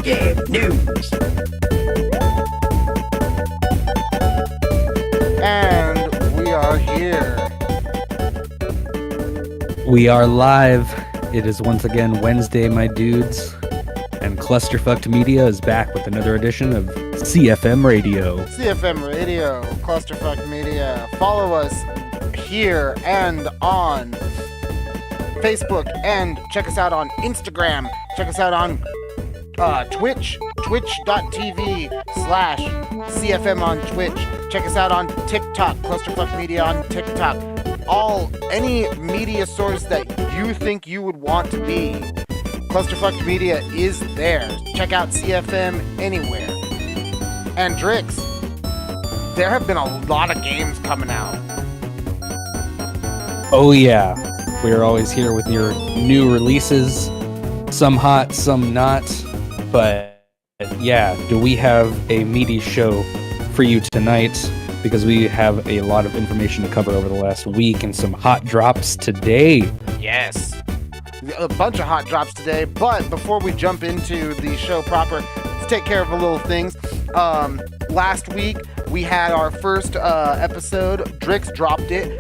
Game News. And we are here. We are live. It is once again Wednesday, my dudes. And Clusterfucked Media is back with another edition of CFM Radio. CFM Radio, Clusterfuck Media. Follow us here and on Facebook, and check us out on Instagram. Check us out on Twitch, twitch.tv/CFM on Twitch. Check us out on TikTok, Clusterfuck Media on TikTok. Any media source that you think you would want to be, Clusterfuck Media is there. Check out CFM anywhere. And Drix, there have been a lot of games coming out. Oh yeah, we are always here with your new releases. Some hot, some not. But yeah, do we have a meaty show for you tonight? Because we have a lot of information to cover over the last week and some hot drops today. Yes. A bunch of hot drops today, but before we jump into the show proper, let's take care of a little things. Last week, we had our first episode. Drix dropped it.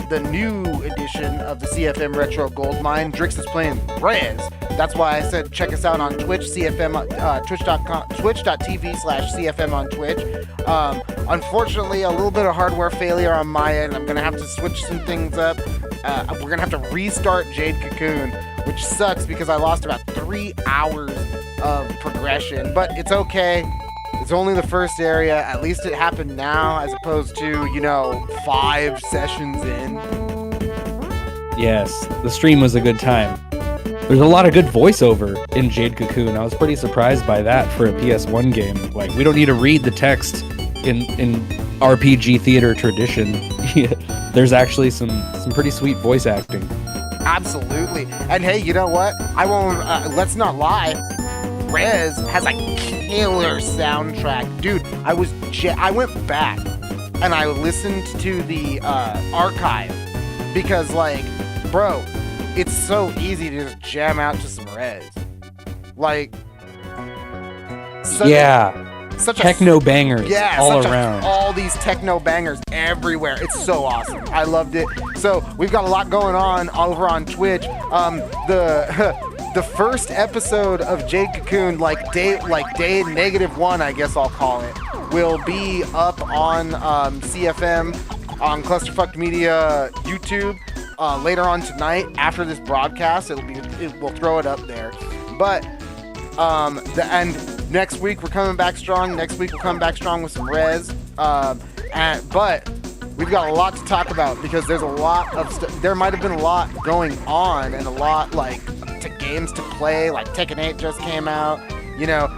The new edition of the CFM Retro Goldmine. Drix is playing Rez. That's why I said check us out on Twitch, twitch.tv/CFM on Twitch. Unfortunately, a little bit of hardware failure on my end. I'm going to have to switch some things up. We're going to have to restart Jade Cocoon, which sucks because I lost about 3 hours of progression. But it's okay. It's only the first area. At least it happened now as opposed to, 5 sessions in. Yes, the stream was a good time. There's a lot of good voiceover in Jade Cocoon. I was pretty surprised by that for a PS1 game. Like, we don't need to read the text in RPG theater tradition. There's actually some pretty sweet voice acting. Absolutely. And hey, you know what? I won't, let's not lie. Rez has a killer soundtrack. Dude, I went back and I listened to the archive because, bro, it's so easy to just jam out to some Rez. Such techno bangers all around. All these techno bangers everywhere. It's so awesome. I loved it. So we've got a lot going on over on Twitch. The first episode of Jade Cocoon, day -1, I guess I'll call it, will be up on CFM on Clusterfuck Media YouTube later on tonight. After this broadcast, we'll throw it up there. But and next week we're coming back strong. Next week we'll come back strong with some Rez. But we've got a lot to talk about because there's a lot of there might have been a lot going on and a lot to games to play. Like Tekken 8 just came out. You had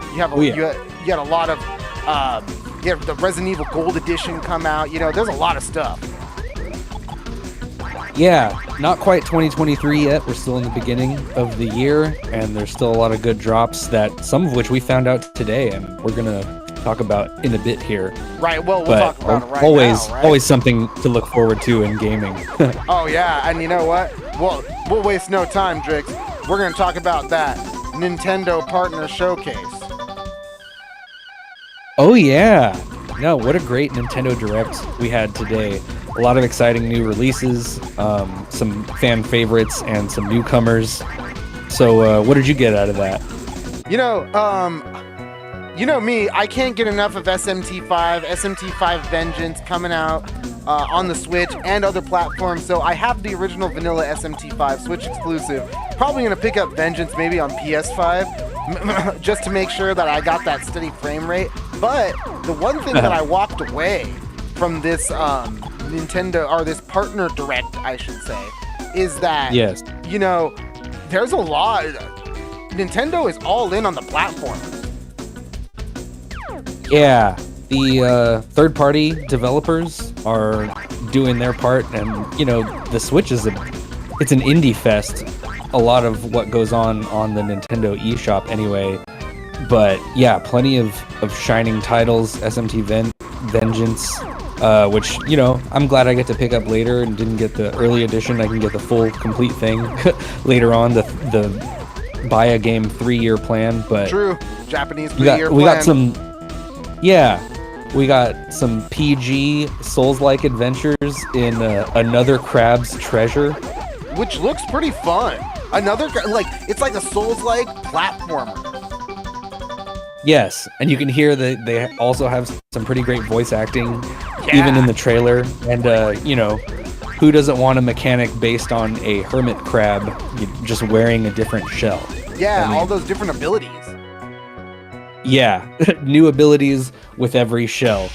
a lot of the Resident Evil Gold Edition come out. There's a lot of stuff. Yeah, not quite 2023 yet. We're still in the beginning of the year, and there's still a lot of good drops some of which we found out today, and we're gonna talk about in a bit here. Right. Well, we'll talk about it right now. Right? Always something to look forward to in gaming. Oh yeah, and you know what? We'll waste no time, Drix. We're gonna talk about that Nintendo Partner Showcase. Oh yeah. No, what a great Nintendo Direct we had today. A lot of exciting new releases, some fan favorites, and some newcomers. So, what did you get out of that? You know me, I can't get enough of SMT5 Vengeance coming out on the Switch and other platforms. So I have the original vanilla SMT5 Switch exclusive. Probably going to pick up Vengeance maybe on PS5 just to make sure that I got that steady frame rate. But the one thing that I walked away from this Nintendo, or this Partner Direct, I should say, is that, yes, there's a lot. Nintendo is all in on the platform. Yeah, the third-party developers are doing their part, and the Switch it's an indie fest. A lot of what goes on the Nintendo eShop anyway, but yeah, plenty of shining titles. SMT Vengeance, which I'm glad I get to pick up later and didn't get the early edition. I can get the full complete thing later on. The buy a game 3-year plan, but true Japanese we 3-year plan. got some, we got some PG Souls-like adventures in Another Crab's Treasure, which looks pretty fun. It's like a Souls-like platformer. Yes, and you can hear that they also have some pretty great voice acting, Yeah. even in the trailer. And who doesn't want a mechanic based on a hermit crab just wearing a different shell? Yeah, all those different abilities. Yeah, new abilities with every shell.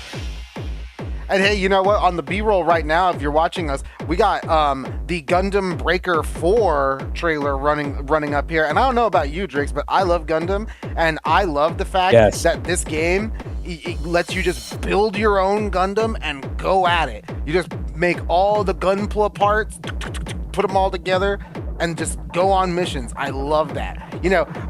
And hey, you know what? On the B-roll right now, if you're watching us, we got the Gundam Breaker 4 trailer running up here. And I don't know about you, Drix, but I love Gundam, and I love the fact that this game it lets you just build your own Gundam and go at it. You just make all the Gunpla parts, put them all together, and just go on missions. I love that.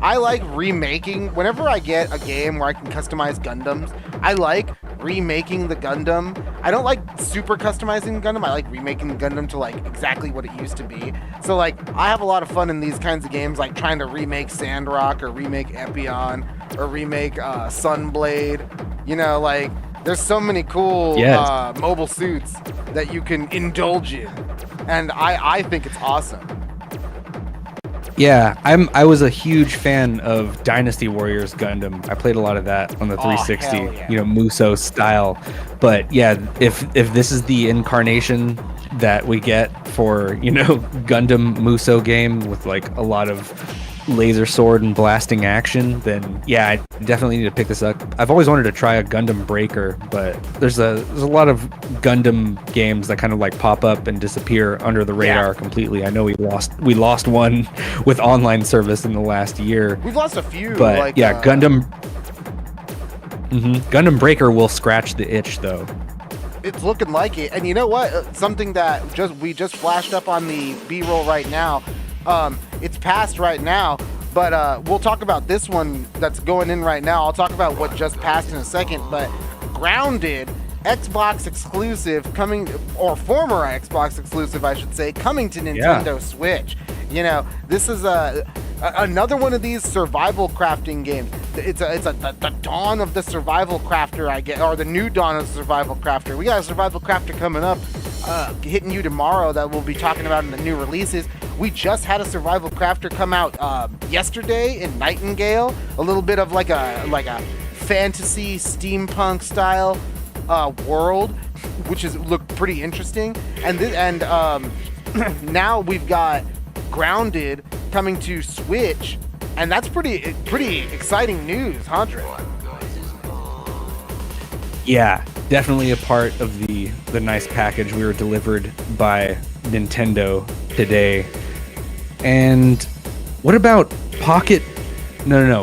I like remaking. Whenever I get a game where I can customize Gundams, I like remaking the Gundam. I don't like super customizing the Gundam. I like remaking the Gundam to like exactly what it used to be. So like I have a lot of fun in these kinds of games, like trying to remake Sandrock or remake Epion or remake Sunblade. There's so many cool mobile suits that you can indulge in, and I think it's awesome. Yeah, I was a huge fan of Dynasty Warriors Gundam. I played a lot of that on the 360, Muso style. But yeah, if this is the incarnation that we get for, Gundam Muso game with like a lot of laser sword and blasting action, then yeah, I definitely need to pick this up. I've always wanted to try a Gundam Breaker, but there's a lot of Gundam games that kind of like pop up and disappear under the radar completely. I know we lost one with online service in the last year. We've lost a few, but Gundam Breaker will scratch the itch though. It's looking like it. And you know what? Something that we just flashed up on the B-roll right now. It's passed right now, but we'll talk about this one that's going in right now. I'll talk about what just passed in a second, but Grounded, Xbox exclusive or former Xbox exclusive, I should say, coming to Nintendo Switch. This is another one of these survival crafting games. It's the dawn of the survival crafter, or the new dawn of the survival crafter. We got a survival crafter coming up, hitting you tomorrow that we'll be talking about in the new releases. We just had a survival crafter come out yesterday in Nightingale, a little bit of like a fantasy steampunk style world, which looked pretty interesting. And now we've got Grounded coming to Switch, and that's pretty exciting news, huh, Drew? Yeah, Definitely a part of the nice package we were delivered by Nintendo today. And what about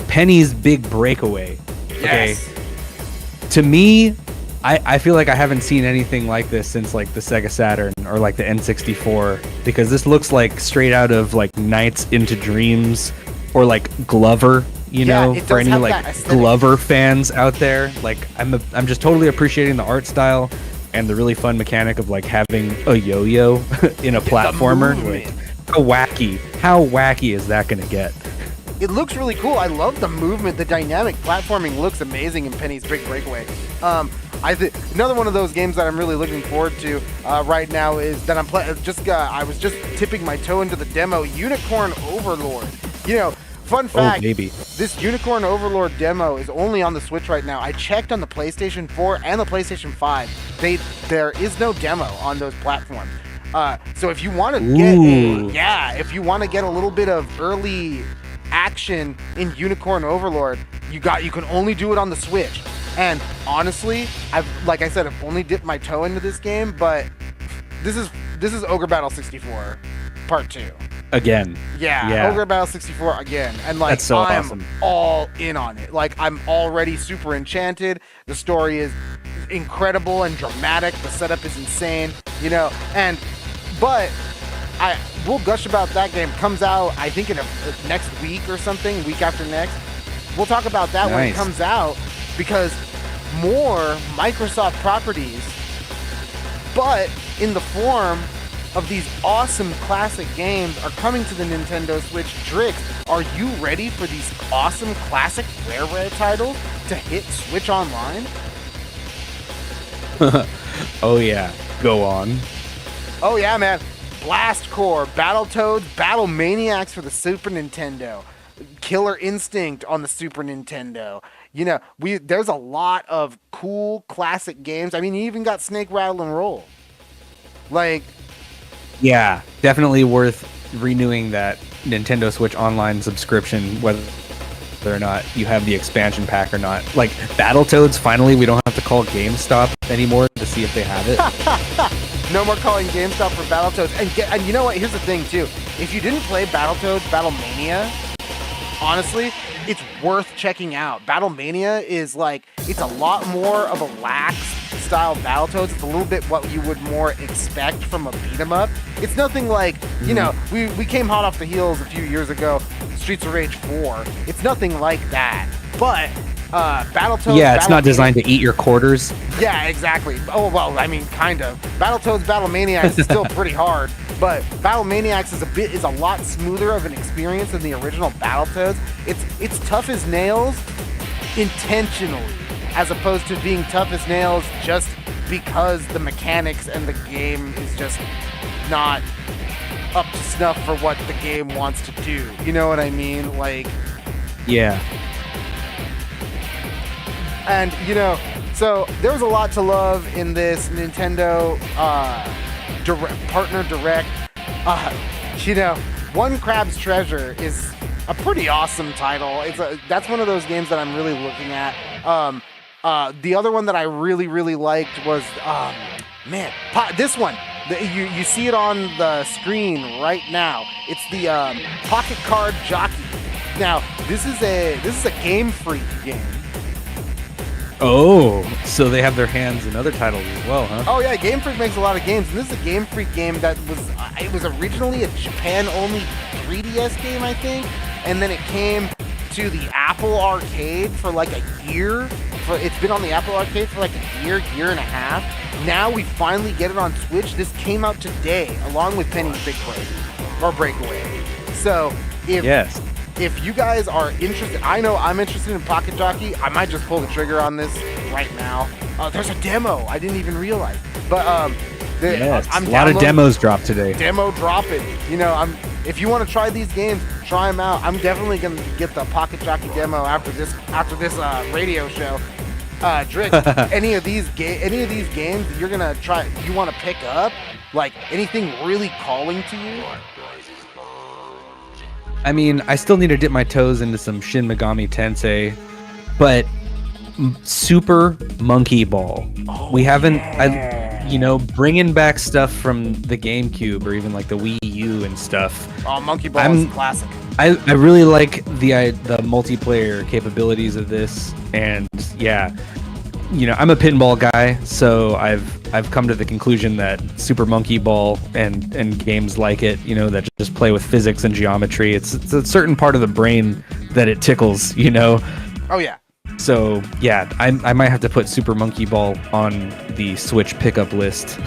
Penny's Big Breakaway? Yes. Okay. To me, I feel like I haven't seen anything like this since like the Sega Saturn or like the N64, because this looks like straight out of like Nights into Dreams or like Glover, for any like Glover fans out there. Like I'm just totally appreciating the art style and the really fun mechanic of like having a yo-yo in a platformer. Like, how wacky is that gonna get? It looks really cool. I love the movement, the dynamic platforming looks amazing in Penny's Big Breakaway. Another one of those games that I'm really looking forward to right now is that I'm playing. I was just tipping my toe into the demo, Unicorn Overlord. Fun fact, this Unicorn Overlord demo is only on the Switch right now. I checked on the PlayStation 4 and the PlayStation 5. There is no demo on those platforms. So if you want to get a little bit of early action in Unicorn Overlord, you can only do it on the Switch. And honestly, I've only dipped my toe into this game, but this is Ogre Battle 64 Part 2. Again. Yeah, Ogre Battle 64 again. And that's so I'm awesome. All in on it. Like, I'm already super enchanted. The story is incredible and dramatic. The setup is insane, but we'll gush about that game. Comes out, I think, in next week or something, week after next. We'll talk about that when it comes out, because more Microsoft properties, but in the form of these awesome classic games are coming to the Nintendo Switch. Drix, are you ready for these awesome classic rare titles to hit Switch Online? Oh yeah, go on. Oh yeah, man. Blast Core, Battletoads, Battle Maniacs for the Super Nintendo, Killer Instinct on the Super Nintendo. You know, there's a lot of cool classic games. I mean, you even got Snake Rattle and Roll. Like, yeah, definitely worth renewing that Nintendo Switch Online subscription, whether or not you have the expansion pack or not. Like Battletoads, finally, we don't have to call GameStop anymore to see if they have it. No more calling GameStop for Battletoads. And you know what? Here's the thing, too. If you didn't play Battletoads Battlemania, honestly, it's worth checking out. Battlemania is like, it's a lot more of a lax style Battletoads. It's a little bit what you would more expect from a beat 'em up. It's nothing like, you know, we came hot off the heels a few years ago, Streets of Rage 4. It's nothing like that. But Battletoads... Yeah, it's not designed to eat your quarters. Yeah, exactly. Oh, well, I mean, kind of. Battletoads Battlemaniacs is still pretty hard, but Battlemaniacs is a lot smoother of an experience than the original Battletoads. It's tough as nails intentionally, as opposed to being tough as nails just because the mechanics and the game is just not up to snuff for what the game wants to do. You know what I mean? Like... Yeah. And, you know, so there was a lot to love in this Nintendo Partner Direct. You know, One Crab's Treasure is a pretty awesome title. That's one of those games that I'm really looking at. The other one that I really liked was, this one. You see it on the screen right now. It's the Pocket Card Jockey. Now, this is a Game Freak game. Oh, so they have their hands in other titles as well, huh? Oh yeah, Game Freak makes a lot of games, and this is a Game Freak game that was originally a Japan-only 3DS game, I think, and then it came to the Apple Arcade for like a year. It's been on the Apple Arcade for like a year and a half. Now we finally get it on Switch. This came out today, along with Penny's Big Break, or Breakaway. So if you guys are interested, I know I'm interested in Pocket Jockey. I might just pull the trigger on this right now. There's a demo. I didn't even realize. But a lot of demos dropped today. Demo dropping. You know, if you want to try these games, try them out. I'm definitely gonna get the Pocket Jockey demo after this radio show. Drix, any of these games that you're gonna try, you want to pick up, like anything really calling to you? I mean, I still need to dip my toes into some Shin Megami Tensei, but Super Monkey Ball. We haven't, bringing back stuff from the GameCube or even like the Wii U and stuff. Oh, Monkey Ball is classic. I really like the multiplayer capabilities of this, and yeah, you know, I'm a pinball guy, so I've come to the conclusion that Super Monkey Ball and games like it, you know, that just play with physics and geometry, it's a certain part of the brain that it tickles, you know. Oh yeah. So yeah, I might have to put Super Monkey Ball on the Switch pickup list.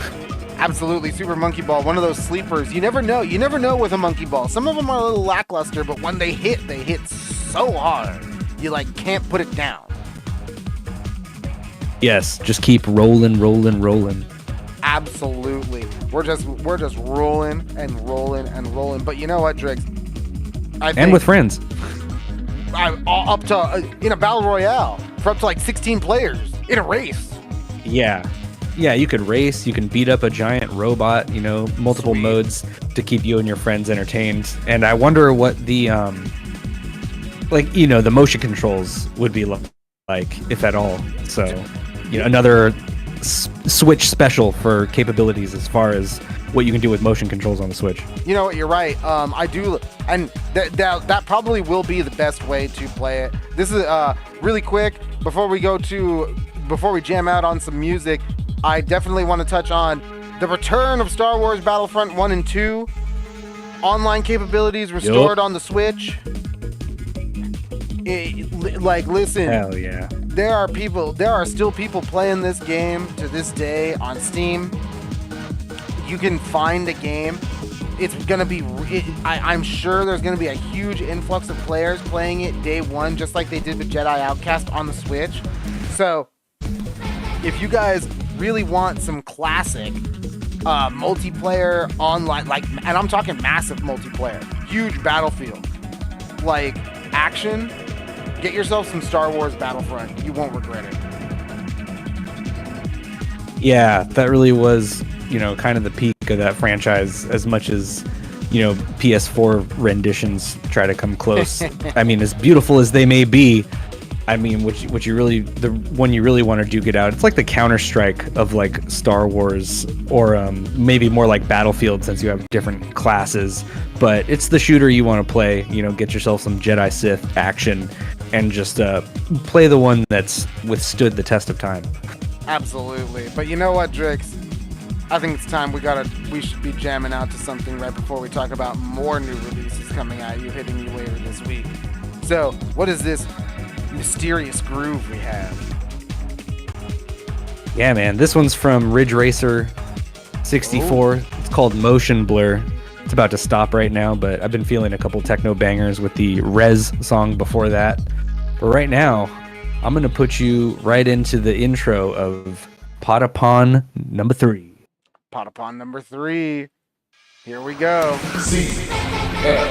Absolutely, Super Monkey Ball, one of those sleepers. You never know. You never know with a Monkey Ball. Some of them are a little lackluster, but when they hit so hard, you like can't put it down. Yes, just keep rolling. Absolutely, we're just rolling and rolling. But you know what, Drix? And with friends. Up to in a battle royale for up to like 16 players in a race. Yeah, you could race, you can beat up a giant robot, you know, multiple modes to keep you and your friends entertained. And I wonder what the the motion controls would be like, if at all. So, you know, another Switch special for capabilities as far as what you can do with motion controls on the Switch. You know what, you're right. I do, and that probably will be the best way to play it. This is really quick before we jam out on some music. I definitely want to touch on the return of Star Wars Battlefront 1 and 2. Online capabilities restored on the Switch. Listen. Hell yeah. There are still people playing this game to this day on Steam. you can find a game. It's going to be, I'm sure there's going to be a huge influx of players playing it day one, just like they did with Jedi Outcast on the Switch. So if you guys really want some classic multiplayer online, like, and I'm talking massive multiplayer, huge Battlefield, like action, get yourself some Star Wars Battlefront. You won't regret it. Yeah, that really was, kind of the peak of that franchise, as much as, PS4 renditions try to come close. I mean, as beautiful as they may be, I mean, what you really, the one you really want to duke it out, it's like the Counter-Strike of like Star Wars, or maybe more like Battlefield, since you have different classes, but it's the shooter you want to play. Get yourself some Jedi Sith action and just play the one that's withstood the test of time. Absolutely. But you know what, Drix? I think it's time we should be jamming out to something right before we talk about more new releases coming at you, hitting you later this week. So, what is this mysterious groove we have? Yeah, man, this one's from Ridge Racer 64. Ooh. It's called Motion Blur. It's about to stop right now, but I've been feeling a couple techno bangers with the Rez song before that. But right now, I'm going to put you right into the intro of Potapon number 3. Potapon number 3. Here we go. CFMRadio.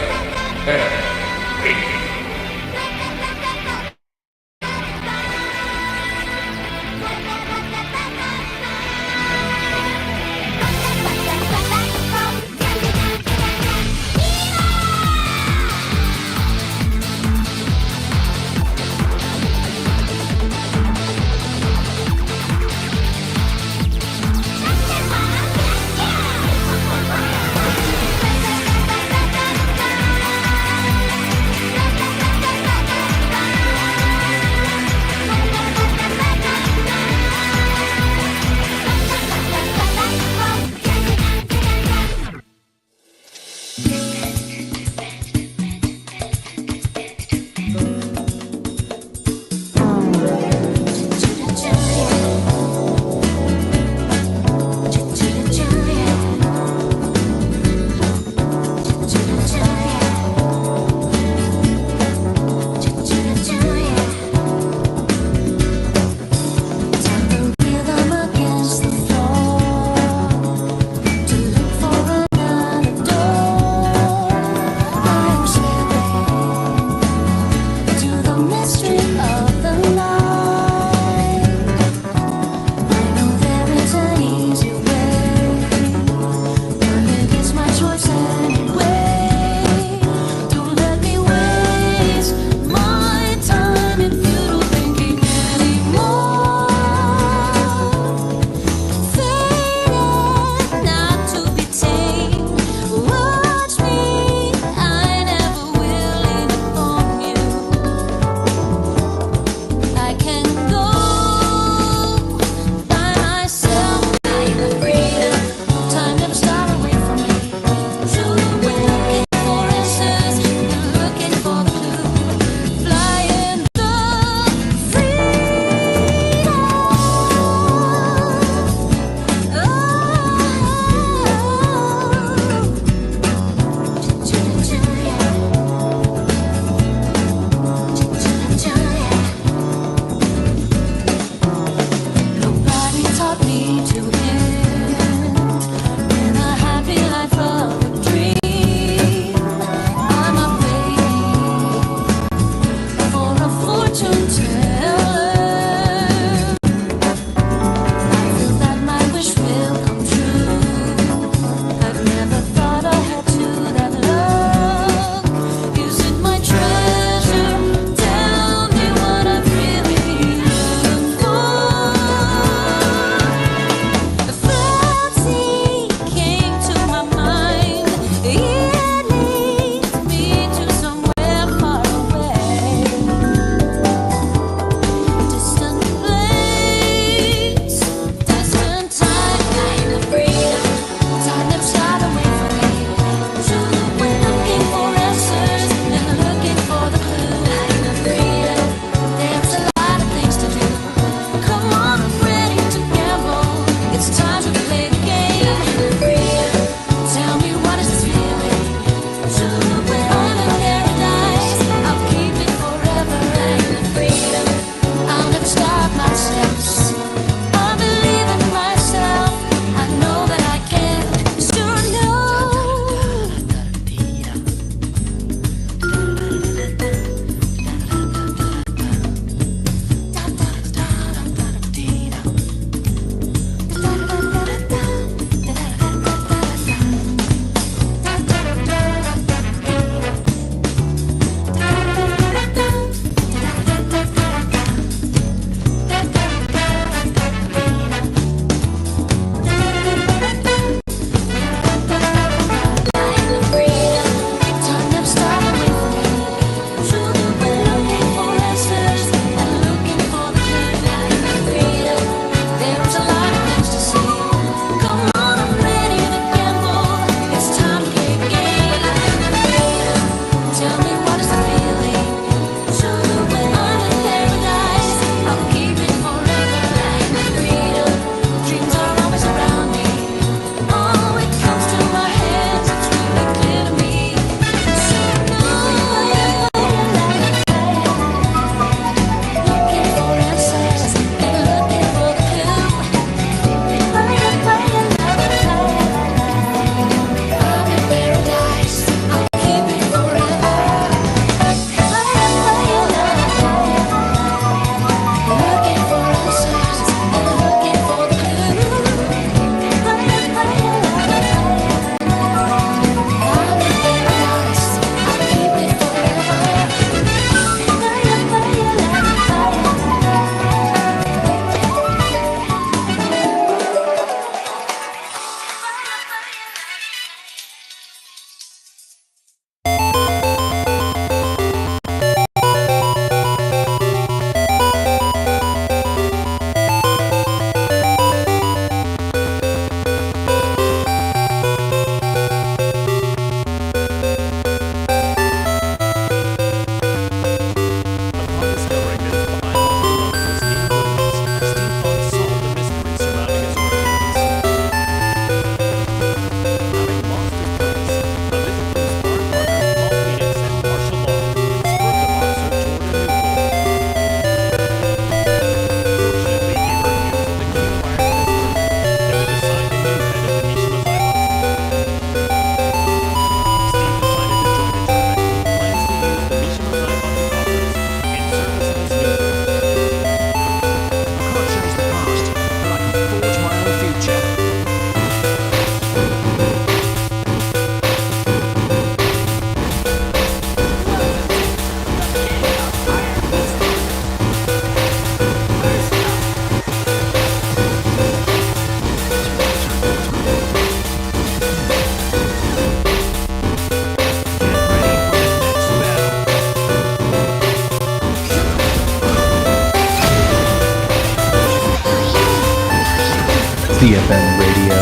CFM Radio.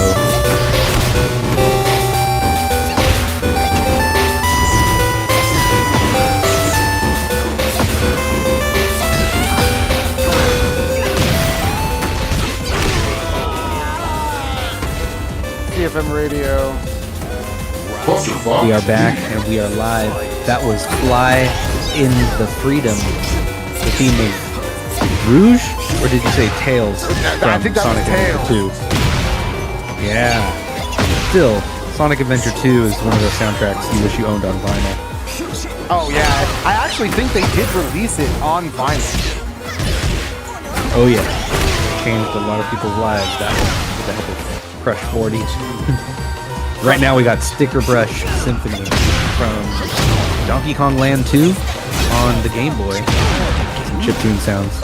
CFM Radio. We are back and we are live. That was Fly in the Freedom, the theme of Rouge, or did you say Tails I think that Sonic was Tails. Adventure 2? Yeah. Still, Sonic Adventure 2 is one of those soundtracks you wish you owned on vinyl. Oh yeah, I actually think they did release it on vinyl. Oh yeah. Changed a lot of people's lives, that one, with the help of Crush 40. Right now we got Sticker Brush Symphony from Donkey Kong Land 2 on the Game Boy. Some chiptune sounds.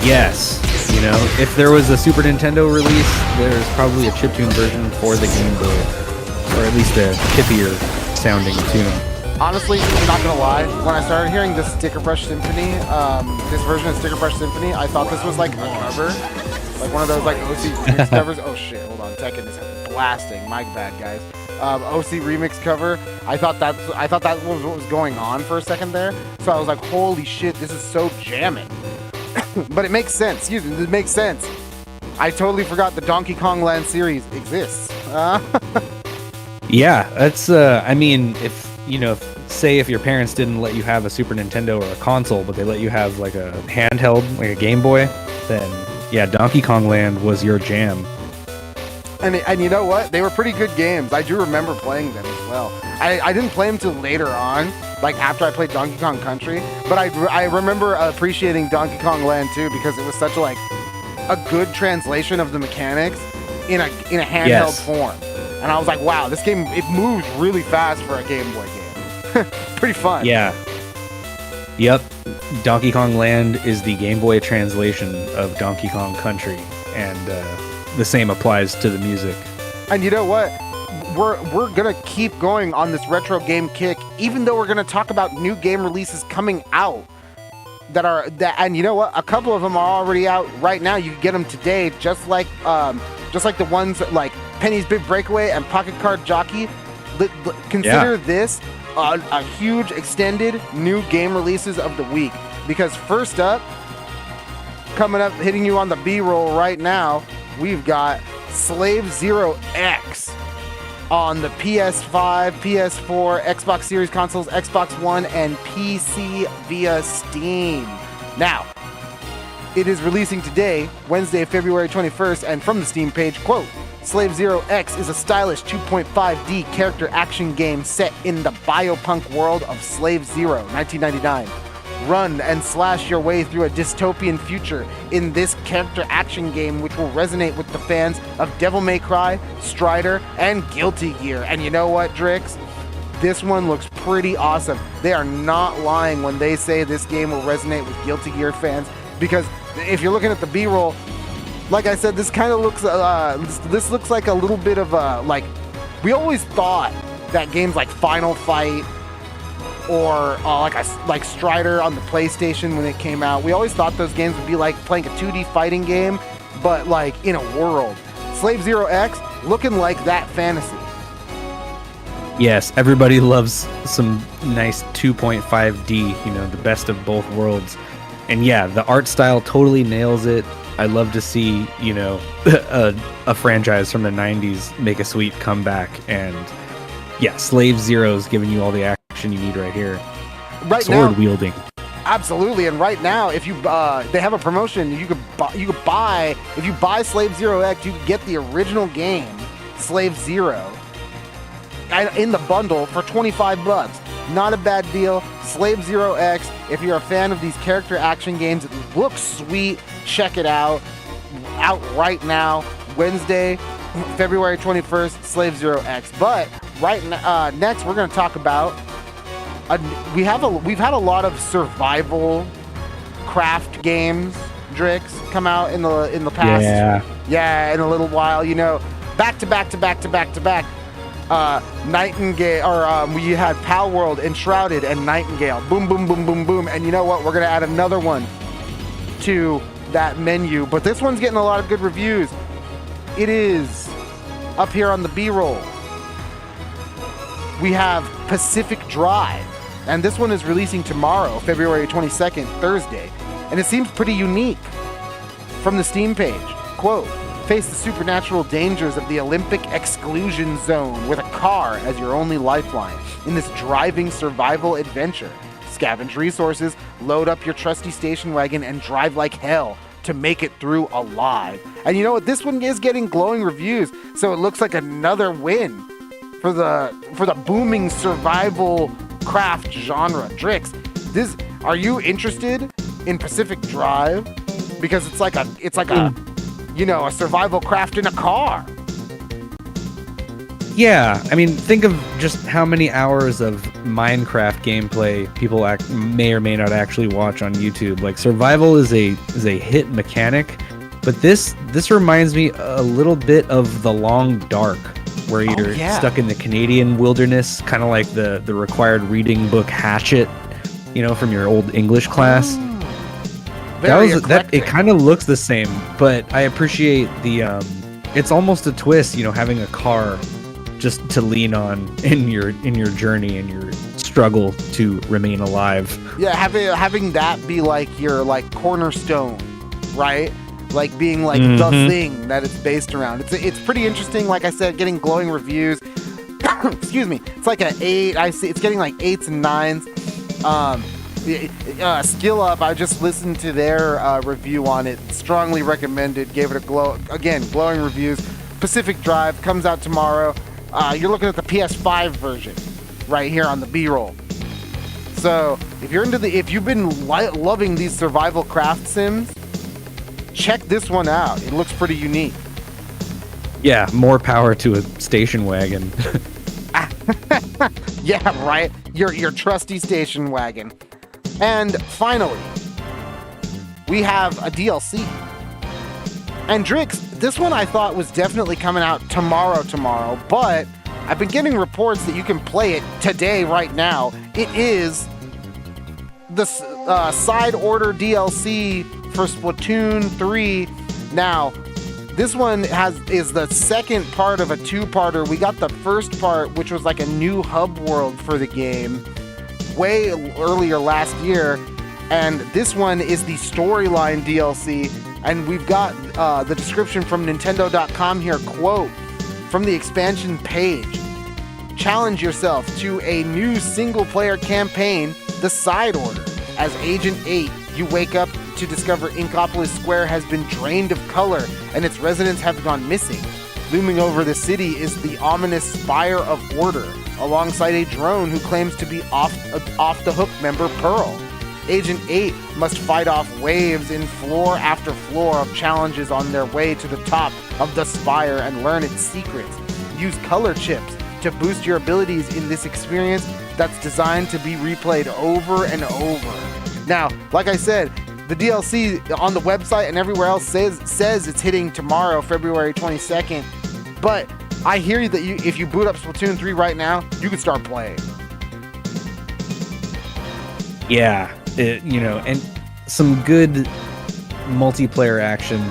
Yes, you know, if there was a Super Nintendo release, there's probably a chiptune version for the Game Boy. Or at least a hippier sounding tune. Honestly, I'm not gonna lie, when I started hearing this Sticker Brush Symphony, this version of Sticker Brush Symphony, I thought this was like a cover. Like one of those like OC remix covers. Oh shit, hold on, Tekken is blasting. My bad, guys. OC remix cover. I thought that was what was going on for a second there. So I was like, holy shit, this is so jamming. But it makes sense. It makes sense. I totally forgot the Donkey Kong Land series exists. Yeah, that's I mean, if your parents didn't let you have a Super Nintendo or a console, but they let you have like a handheld, like a Game Boy, then yeah, Donkey Kong Land was your jam. And you know what? They were pretty good games. I do remember playing them as well. I didn't play them till later on, like after I played Donkey Kong Country. But I remember appreciating Donkey Kong Land 2 because it was such a good translation of the mechanics in a handheld form. And I was like, wow, this game, it moves really fast for a Game Boy game. Pretty fun. Yeah. Yep. Donkey Kong Land is the Game Boy translation of Donkey Kong Country, and the same applies to the music. And you know what? We're gonna keep going on this retro game kick, even though we're gonna talk about new game releases coming out. And you know what? A couple of them are already out right now. You can get them today, just like the ones like Penny's Big Breakaway and Pocket Card Jockey. Consider this a huge extended new game releases of the week, because first up, coming up, hitting you on the B-roll right now, we've got Slave Zero X on the PS5, PS4, Xbox Series consoles, Xbox One, and PC via Steam. Now, it is releasing today, Wednesday, February 21st, and from the Steam page, quote, Slave Zero X is a stylish 2.5D character action game set in the biopunk world of Slave Zero, 1999. Run and slash your way through a dystopian future in this character action game, which will resonate with the fans of Devil May Cry, Strider, and Guilty Gear. And you know what, Drix? This one looks pretty awesome. They are not lying when they say this game will resonate with Guilty Gear fans, because if you're looking at the B-roll, like I said, this kind of looks, this looks like a little bit of like, we always thought that games like Final Fight or like Strider on the PlayStation when it came out, we always thought those games would be like playing a 2D fighting game, but like in a world. Slave Zero X looking like that fantasy. Yes, everybody loves some nice 2.5D, the best of both worlds. And yeah, the art style totally nails it. I love to see, a franchise from the 90s make a sweet comeback. And yeah, Slave Zero's giving you all the action you need right here. Right Sword now, wielding. Absolutely. And right now, if you they have a promotion, you could buy if you buy Slave Zero X, you can get the original game, Slave Zero, in the bundle for $25. Not a bad deal. Slave Zero X, if you're a fan of these character action games, it looks sweet. Check it out. Out right now, Wednesday, February 21st, Slave Zero X. But next, we're going to talk about we've had a lot of survival craft games, Drix, come out in the past. Yeah, in a little while. Back to back. Nightingale, or we had Pal World, Enshrouded, and Nightingale. Boom, boom, boom, boom, boom. And you know what? We're going to add another one to that menu. But this one's getting a lot of good reviews. it is up here on the B-roll. We have Pacific Drive, and this one is releasing tomorrow, February 22nd, Thursday, and it seems pretty unique. From the Steam page, quote, face the supernatural dangers of the Olympic exclusion zone with a car as your only lifeline in this driving survival adventure. Scavenge resources, load up your trusty station wagon, and drive like hell to make it through alive. And you know what? This one is getting glowing reviews, so it looks like another win for the booming survival craft genre. Drix, are you interested in Pacific Drive? Because it's like a a survival craft in a car. Yeah, I mean, think of just how many hours of Minecraft gameplay people may or may not actually watch on YouTube. Like, survival is a hit mechanic, but this reminds me a little bit of The Long Dark, where you're stuck in the Canadian wilderness, kind of like the required reading book Hatchet, from your old English class. It kind of looks the same, but I appreciate the it's almost a twist, having a car just to lean on in your journey and your struggle to remain alive. Yeah, having that be like your cornerstone, right? Like being like the thing that it's based around. It's pretty interesting. Like I said, getting glowing reviews. Excuse me. It's like an 8. I see it's getting like 8s and 9s. Skill Up, I just listened to their review on it. Strongly recommended. Gave it a glowing reviews. Pacific Drive comes out tomorrow. You're looking at the PS5 version right here on the B-roll. So if you've been loving these survival craft sims, check this one out. It looks pretty unique. Yeah, more power to a station wagon. Yeah, right. Your trusty station wagon. And finally, we have a DLC. And Drix, this one I thought was definitely coming out tomorrow, but I've been getting reports that you can play it today, right now. It is the side order DLC for Splatoon 3. Now, this one is the second part of a two-parter. We got the first part, which was like a new hub world for the game, way earlier last year, and this one is the storyline DLC. And we've got the description from Nintendo.com here, quote, from the expansion page. Challenge yourself to a new single-player campaign, The Side Order. As Agent 8, you wake up to discover Inkopolis Square has been drained of color and its residents have gone missing. Looming over the city is the ominous Spire of Order, alongside a drone who claims to be off the hook member Pearl. Agent 8 must fight off waves in floor after floor of challenges on their way to the top of the spire and learn its secrets. Use color chips to boost your abilities in this experience that's designed to be replayed over and over. Now, like I said, the DLC on the website and everywhere else says it's hitting tomorrow, February 22nd, but I hear you that if you boot up Splatoon 3 right now, you can start playing. Yeah. And some good multiplayer action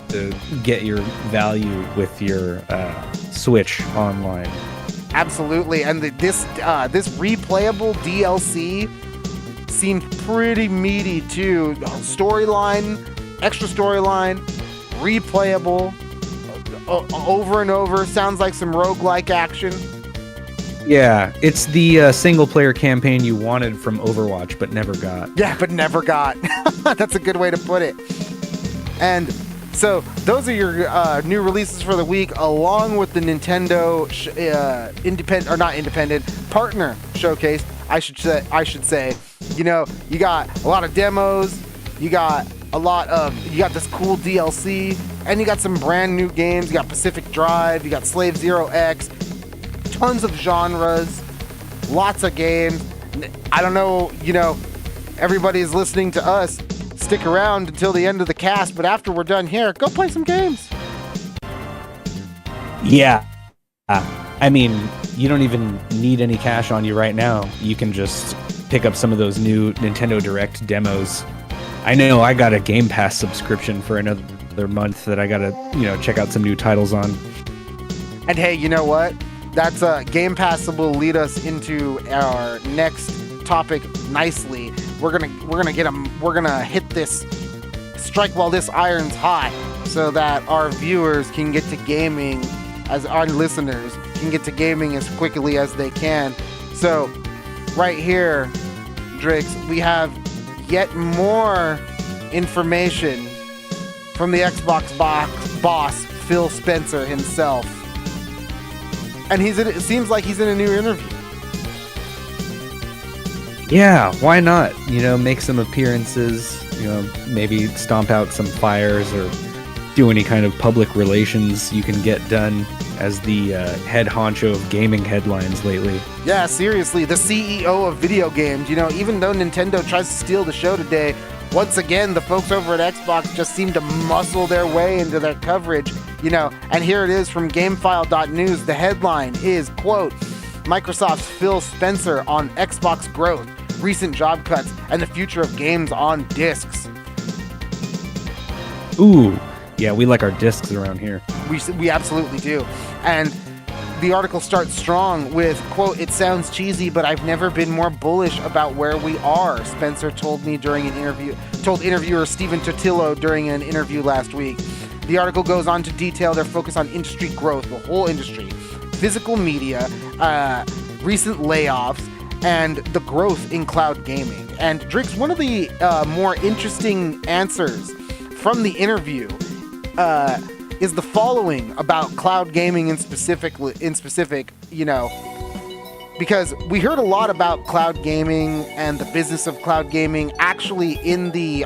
to get your value with your Switch online. Absolutely, and this replayable DLC seemed pretty meaty too. Storyline, extra storyline, replayable, over and over. Sounds like some roguelike action. Yeah, it's the single-player campaign you wanted from Overwatch, but never got. Yeah, but never got. That's a good way to put it. And so those are your new releases for the week, along with the Nintendo partner showcase. I should say. You got a lot of demos. You got this cool DLC, and you got some brand new games. You got Pacific Drive. You got Slave Zero X. Tons of genres, lots of games. I don't know, everybody's listening to us. Stick around until the end of the cast, but after we're done here, go play some games. Yeah. I mean, you don't even need any cash on you right now. You can just pick up some of those new Nintendo Direct demos. I know I got a Game Pass subscription for another another month that I gotta, check out some new titles on. And hey, you know what? That's Game Pass will lead us into our next topic nicely. We're gonna hit this, strike while this iron's hot, so that our viewers can get to gaming, as our listeners can get to gaming as quickly as they can. So, right here, Drix, we have yet more information from the Xbox boss, Phil Spencer himself. And it seems like he's in a new interview. Yeah, why not? Make some appearances, maybe stomp out some fires or do any kind of public relations you can get done as the head honcho of gaming headlines lately. Yeah, seriously, the CEO of Videogames. Even though Nintendo tries to steal the show today, once again, the folks over at Xbox just seem to muscle their way into their coverage, and here it is from GameFile.news. The headline is, quote, Microsoft's Phil Spencer on Xbox growth, recent job cuts, and the future of games on discs. Ooh, yeah, we like our discs around here. We absolutely do. And the article starts strong with, quote, it sounds cheesy, but I've never been more bullish about where we are, Spencer told interviewer Stephen Totillo during an interview last week. The article goes on to detail their focus on industry growth, the whole industry, physical media, recent layoffs, and the growth in cloud gaming. And Drix, one of the more interesting answers from the interview is the following about cloud gaming in specific, because we heard a lot about cloud gaming and the business of cloud gaming actually in the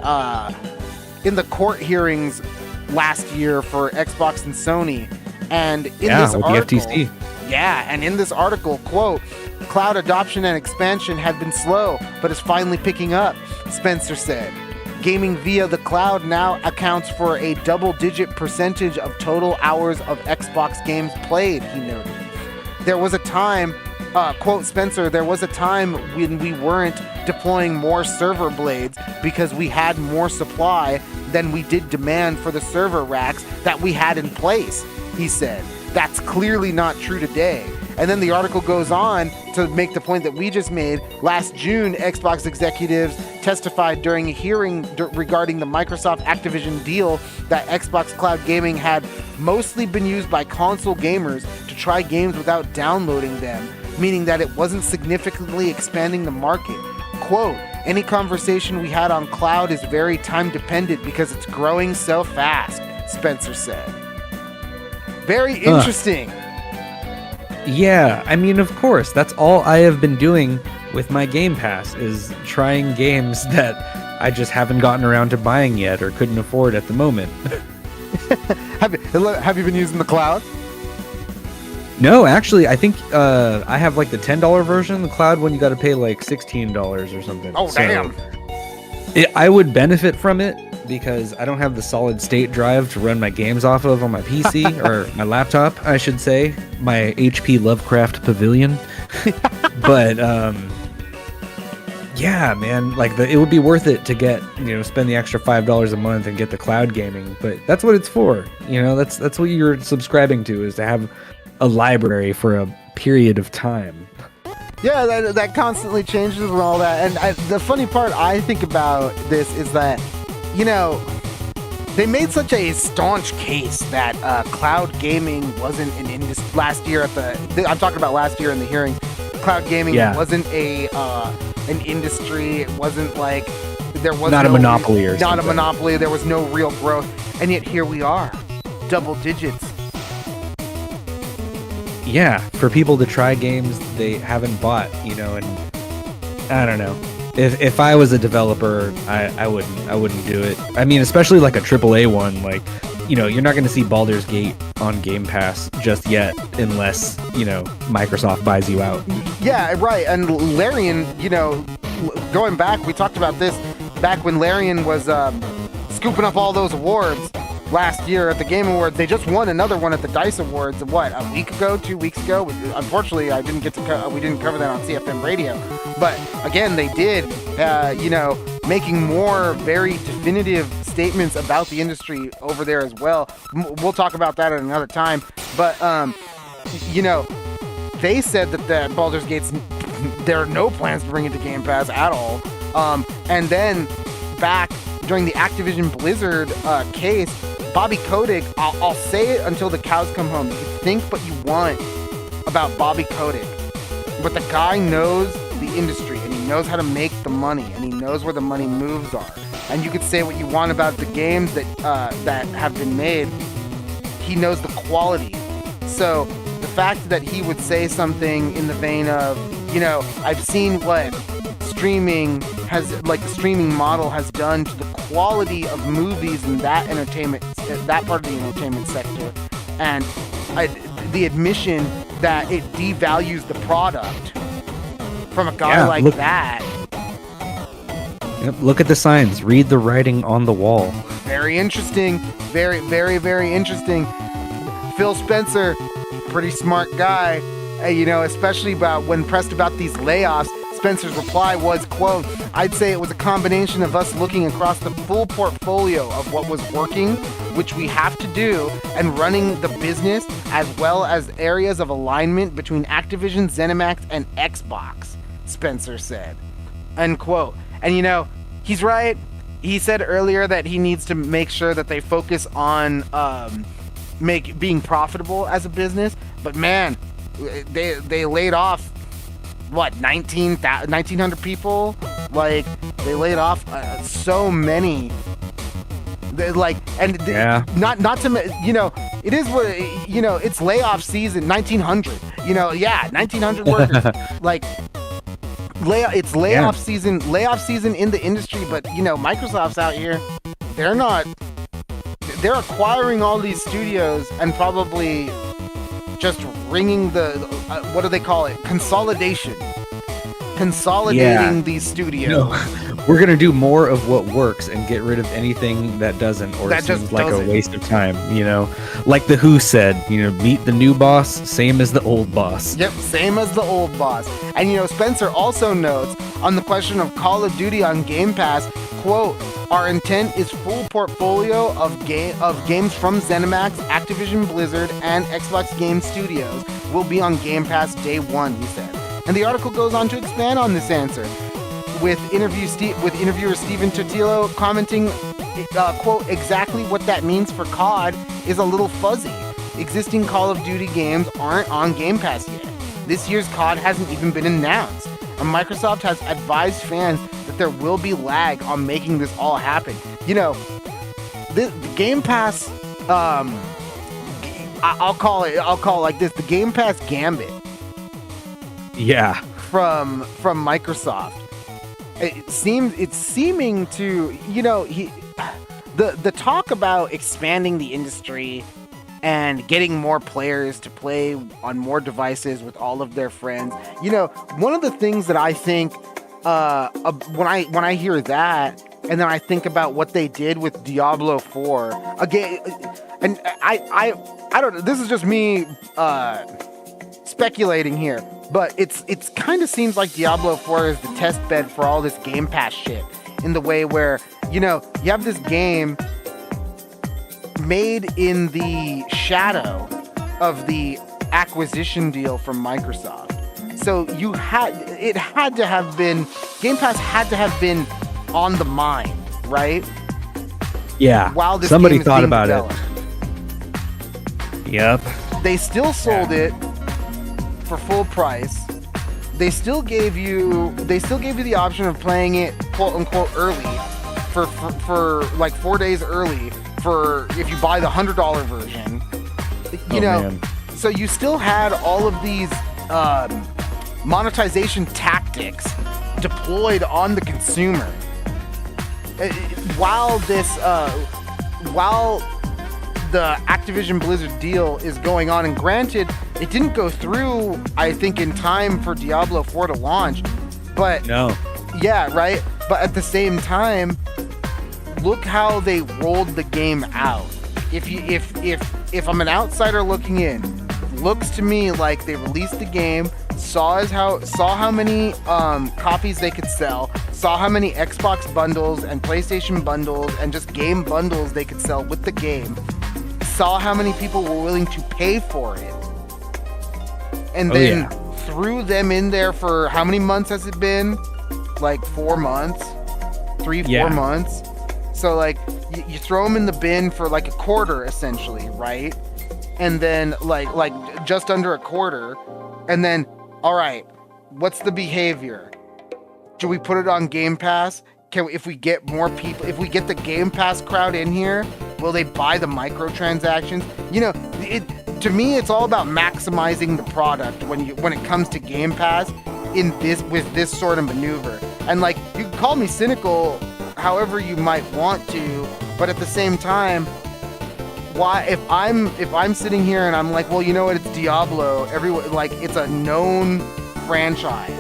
court hearings last year for Xbox and Sony. And in this article, the FTC. Yeah, and in this article, quote, cloud adoption and expansion had been slow, but is finally picking up, Spencer said. Gaming via the cloud now accounts for a double-digit percentage of total hours of Xbox games played, he noted. There was a time, quote Spencer, there was a time when we weren't deploying more server blades because we had more supply than we did demand for the server racks that we had in place, he said. That's clearly not true today. And then the article goes on to make the point that we just made. Last June, Xbox executives testified during a hearing regarding the Microsoft Activision deal that Xbox Cloud Gaming had mostly been used by console gamers to try games without downloading them, meaning that it wasn't significantly expanding the market. Quote, any conversation we had on cloud is very time dependent because it's growing so fast, Spencer said. Very interesting. Yeah, I mean, of course, that's all I have been doing with my Game Pass is trying games that I just haven't gotten around to buying yet or couldn't afford at the moment. Have you been using the cloud? No, actually, I think I have like the $10 version of the cloud when you got to pay like $16 or something. Oh, damn. I would benefit from it because I don't have the solid state drive to run my games off of on my PC or my laptop, I should say, my HP Lovecraft Pavilion. But yeah, man, like it would be worth it to get, spend the extra $5 a month and get the cloud gaming. But that's what it's for. That's what you're subscribing to, is to have a library for a period of time. Yeah, that constantly changes and all that. And the funny part I think about this is that, they made such a staunch case that cloud gaming wasn't an industry. Last year I'm talking about last year in the hearing, cloud gaming wasn't an industry. It wasn't like there was not a monopoly or not something. A monopoly. There was no real growth, and yet here we are, double digits. Yeah, for people to try games they haven't bought, and I don't know. If I was a developer, I wouldn't do it. I mean, especially like a AAA one, like, you're not going to see Baldur's Gate on Game Pass just yet unless, Microsoft buys you out. Yeah, right. And Larian, going back, we talked about this back when Larian was scooping up all those awards last year at the Game Awards. They just won another one at the DICE Awards, a week ago, 2 weeks ago? Unfortunately, we didn't cover that on CFM Radio. But again, they did, making more very definitive statements about the industry over there as well. We'll talk about that at another time. But, they said that Baldur's Gate's, there are no plans to bring it to Game Pass at all. And then back during the Activision Blizzard case, Bobby Kotick, I'll say it until the cows come home. You can think what you want about Bobby Kotick, but the guy knows the industry, and he knows how to make the money, and he knows where the money moves are. And you could say what you want about the games that have been made. He knows the quality. So the fact that he would say something in the vein of, I've seen what streaming has, like the streaming model has done to the quality of movies in that part of the entertainment sector, and the admission that it devalues the product from a guy that. Yep, look at the signs. Read the writing on the wall. Very interesting. Very, very, very interesting. Phil Spencer, pretty smart guy. Especially about when pressed about these layoffs, Spencer's reply was, quote, "I'd say it was a combination of us looking across the full portfolio of what was working, which we have to do, and running the business, as well as areas of alignment between Activision, ZeniMax, and Xbox," Spencer said. End quote. And he's right. He said earlier that he needs to make sure that they focus on being profitable as a business. But man, they laid off 1,900 people. Like, they laid off so many. Not to it is what it's layoff season. 1,900. 1,900 workers. Like. It's layoff season in the industry, but Microsoft's out here. They're acquiring all these studios and probably just ringing the what do they call it? Consolidating these studios. We're gonna do more of what works and get rid of anything that doesn't, or that seems like a waste of time. Like the Who said, meet the new boss, same as the old boss. Yep, same as the old boss. And Spencer also notes on the question of Call of Duty on Game Pass, quote, "Our intent is full portfolio of games from ZeniMax, Activision Blizzard, and Xbox Game Studios will be on Game Pass day one," he said. And the article goes on to expand on this answer, with interviewer Steven Totilo commenting, quote, "Exactly what that means for COD is a little fuzzy. Existing Call of Duty games aren't on Game Pass yet. This year's COD hasn't even been announced. And Microsoft has advised fans that there will be lag on making this all happen." The Game Pass, I'll call it like this, the Game Pass gambit. Yeah. From Microsoft. It's seeming to, the talk about expanding the industry and getting more players to play on more devices with all of their friends. One of the things that I think when I hear that, and then I think about what they did with Diablo 4 again, and I don't know, this is just me speculating here, but it's kind of seems like Diablo 4 is the test bed for all this Game Pass shit, in the way where you have this game made in the shadow of the acquisition deal from Microsoft. So Game Pass had to have been on the mind, right? Yeah. While this somebody game is thought being about developed. It. Yep. They still sold it for full price. They still gave you the option of playing it quote unquote early for like 4 days early for if you buy the $100 version. Man. So you still had all of these monetization tactics deployed on the consumer while the Activision Blizzard deal is going on. And granted, it didn't go through, I think, in time for Diablo 4 to launch, but no. Yeah, right. But at the same time, look how they rolled the game out. If I'm an outsider looking in, looks to me like they released the game, saw how many copies they could sell, saw how many Xbox bundles and PlayStation bundles and just game bundles they could sell with the game, saw how many people were willing to pay for it, and then threw them in there for how many months has it been? Like 4 months? 3-4 months? So like you throw them in the bin for like a quarter essentially, right? And then like just under a quarter, and then all right, what's the behavior? Do we put it on Game Pass? If we get more people, if we get the Game Pass crowd in here, will they buy the microtransactions? You know, to me, it's all about maximizing the product when it comes to Game Pass with this sort of maneuver. And like, you can call me cynical, however you might want to, but at the same time, why if I'm sitting here and I'm like, well, you know what, it's Diablo, everyone, like, it's a known franchise.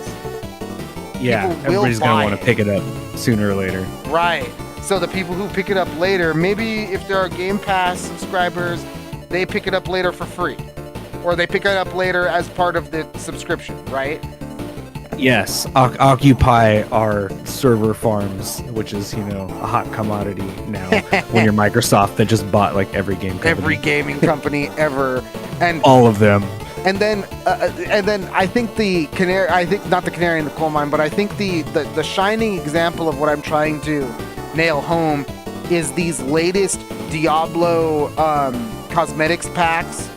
Yeah, everybody's gonna want to pick it up sooner or later. Right. So the people who pick it up later, maybe if there are Game Pass subscribers, they pick it up later for free, or they pick it up later as part of the subscription, right? Yes, occupy our server farms, which is, you know, a hot commodity now when you're Microsoft that just bought like every game company. Every gaming company ever, and all of them. And then I think not the canary in the coal mine, but I think the shining example of what I'm trying to nail home is these latest Diablo cosmetics packs.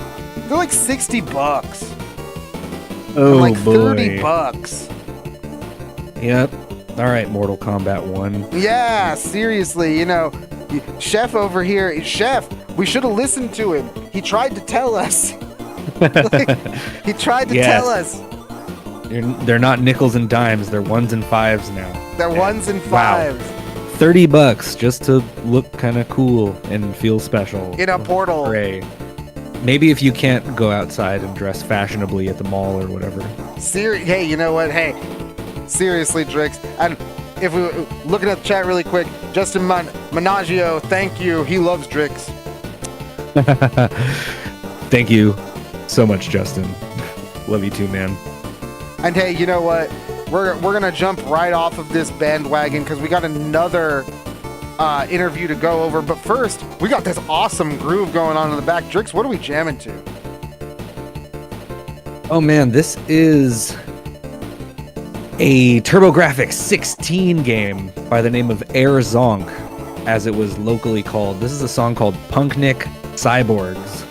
They're like $60. Oh, like boy. $30. Yep. All right, Mortal Kombat 1. Yeah, seriously, you know, Chef over here, Chef, we should have listened to him. He tried to tell us. He tried to tell us. They're not nickels and dimes, they're ones and fives now. They're ones and fives. Wow. $30 just to look kind of cool and feel special. In a portal. Hooray. Maybe if you can't go outside and dress fashionably at the mall or whatever. Hey, you know what? Hey, seriously, Drix. And if we looking at the chat really quick, Justin Menagio, thank you. He loves Drix. Thank you so much, Justin. Love you too, man. And hey, you know what? We're gonna jump right off of this bandwagon because we got another interview to go over. But first, we got this awesome groove going on in the back. Drix, what are we jamming to? Oh man, this is a TurboGrafx 16 game by the name of Air Zonk, as it was locally called. This is a song called Punknik Cyborgs.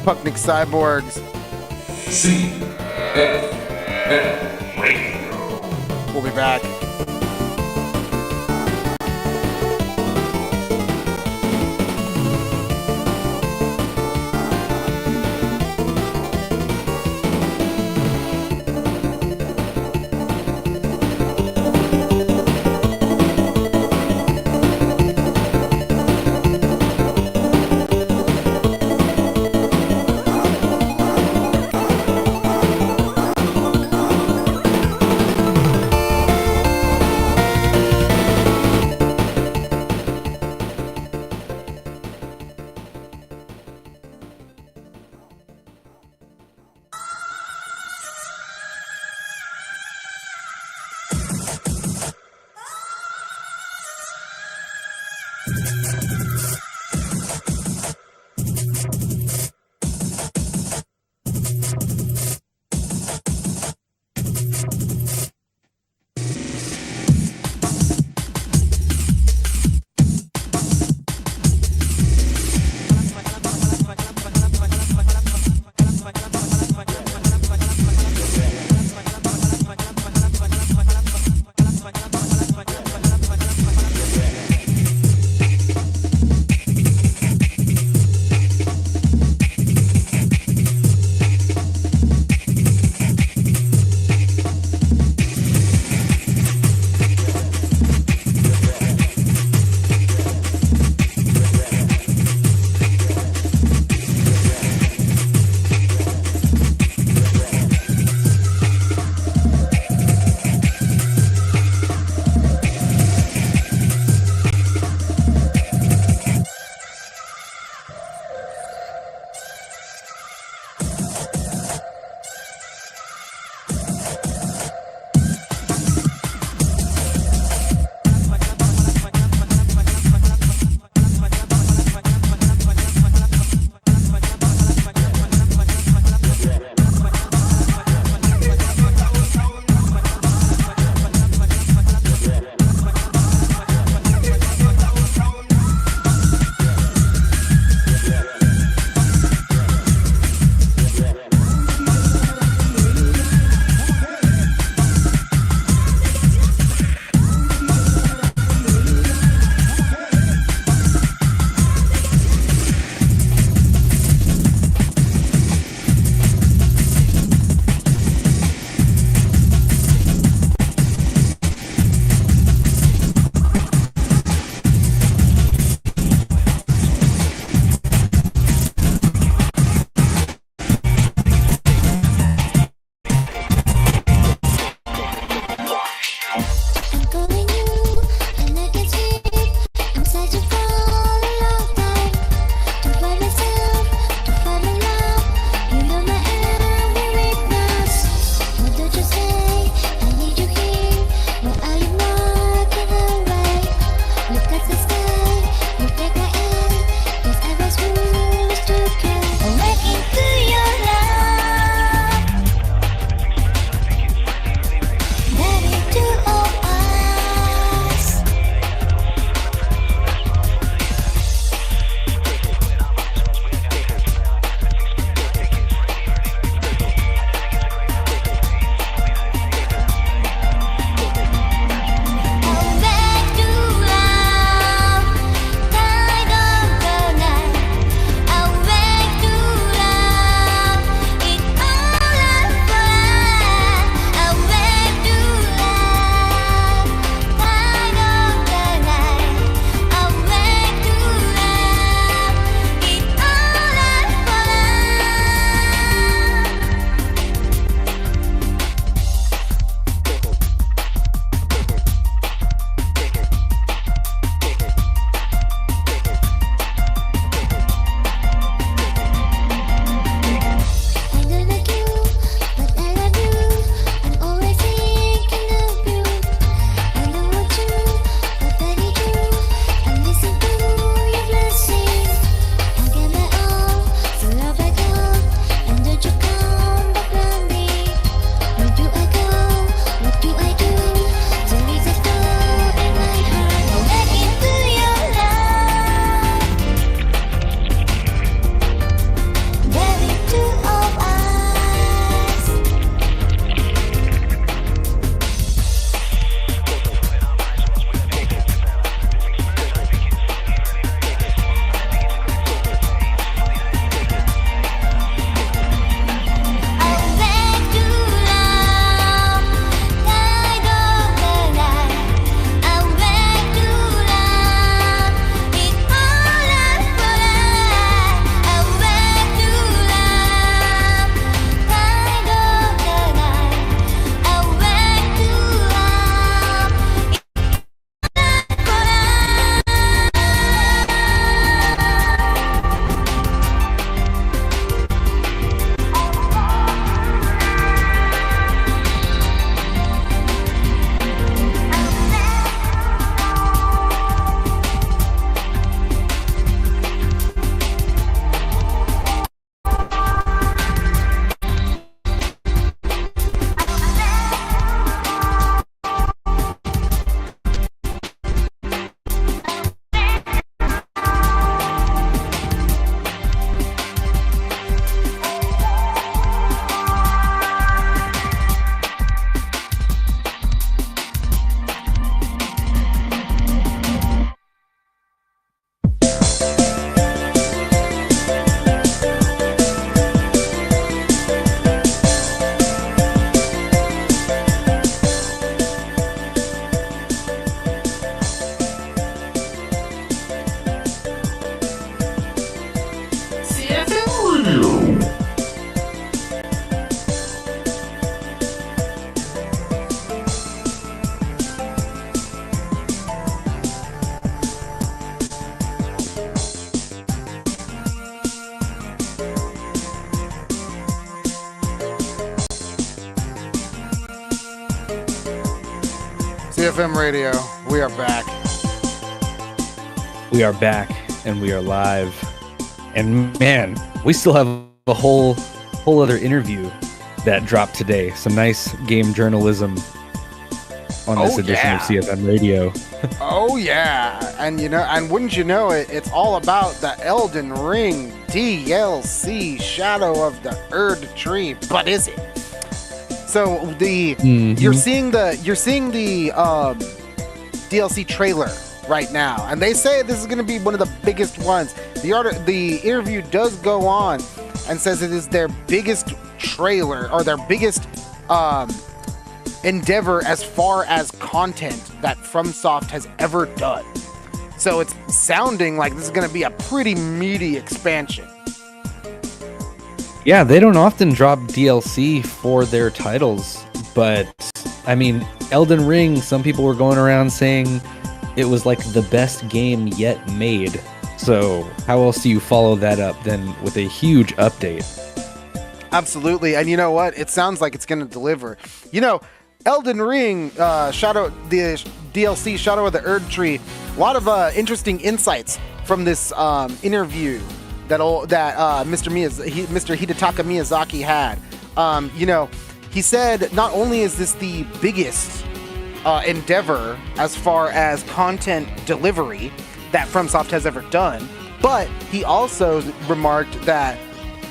Punknik Cyborgs. CFM Radio. We'll be back. CFM Radio, we are back. We are back and we are live. And man, we still have a whole other interview that dropped today. Some nice game journalism on this edition of CFM Radio. Oh yeah, and and wouldn't you know it, it's all about the Eldenring DLC Shadow of the Erd Tree. But is it? So you're seeing the DLC trailer right now, and they say this is going to be one of the biggest ones. The interview does go on and says it is their biggest trailer or their biggest endeavor as far as content that FromSoft has ever done. So it's sounding like this is going to be a pretty meaty expansion. Yeah, they don't often drop DLC for their titles, but I mean, Elden Ring, some people were going around saying it was like the best game yet made. So how else do you follow that up than with a huge update? Absolutely, and you know what? It sounds like it's going to deliver. Elden Ring, the DLC Shadow of the Erd Tree, a lot of interesting insights from this interview that Mr. Hidetaka Miyazaki had. He said not only is this the biggest endeavor as far as content delivery that FromSoft has ever done, but he also remarked that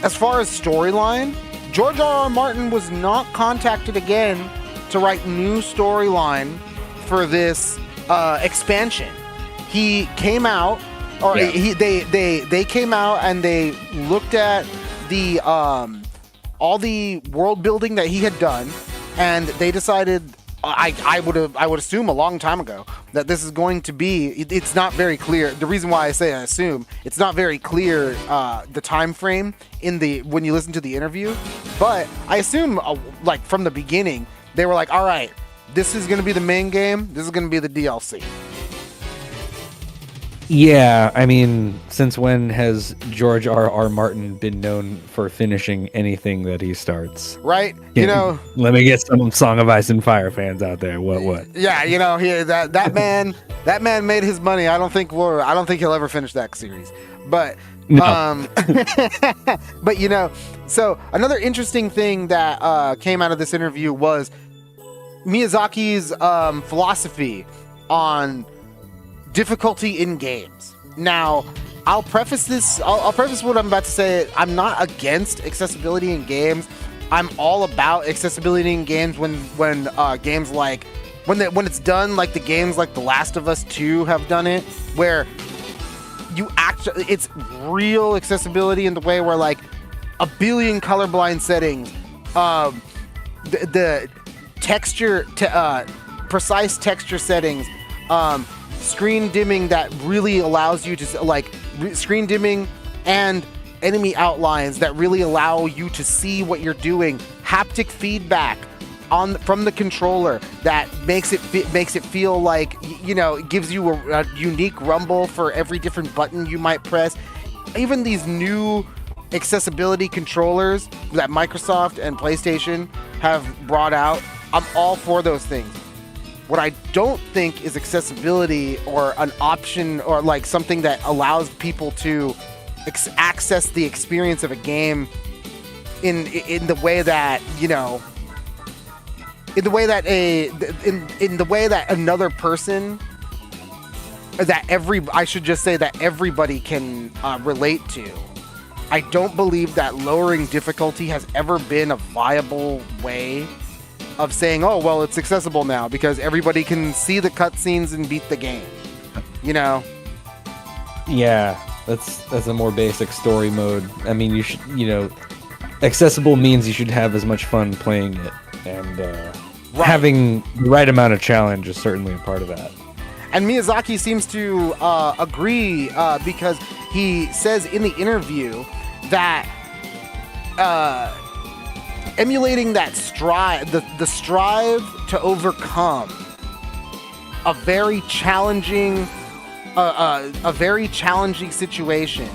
as far as storyline, George R.R. Martin was not contacted again to write new storyline for this expansion. He came out, they came out and they looked at the all the world building that he had done, and they decided, I would assume a long time ago, that this is going to be. It's not very clear. The reason why I say I assume, it's not very clear the time frame when you listen to the interview, but I assume like from the beginning they were like, all right, this is going to be the main game. This is going to be the DLC. Yeah, I mean, since when has George R.R. Martin been known for finishing anything that he starts? Right? Let me get some Song of Ice and Fire fans out there. What? Yeah, that man made his money. I don't think he'll ever finish that series. But no. but so another interesting thing that came out of this interview was Miyazaki's philosophy on difficulty in games. Now, I'll preface what I'm about to say. I'm not against accessibility in games. I'm all about accessibility in games when games like when it's done like the games like The Last of Us 2 have done it, where it's real accessibility in the way where like a billion colorblind settings, the texture, precise texture settings, screen dimming that really allows you to screen dimming and enemy outlines that really allow you to see what you're doing, haptic feedback from the controller that makes it feel like it gives you a unique rumble for every different button you might press. Even these new accessibility controllers that Microsoft and PlayStation have brought out, I'm all for those things. What I don't think is accessibility or an option or like something that allows people to access the experience of a game in the way that in the way that another person that everybody can relate to. I don't believe that lowering difficulty has ever been a viable way of saying, oh, well, it's accessible now because everybody can see the cutscenes and beat the game. Yeah, that's a more basic story mode. I mean, you should, accessible means you should have as much fun playing it, and having the right amount of challenge is certainly a part of that. And Miyazaki seems to agree because he says in the interview that emulating that strive, the strive to overcome a very challenging situation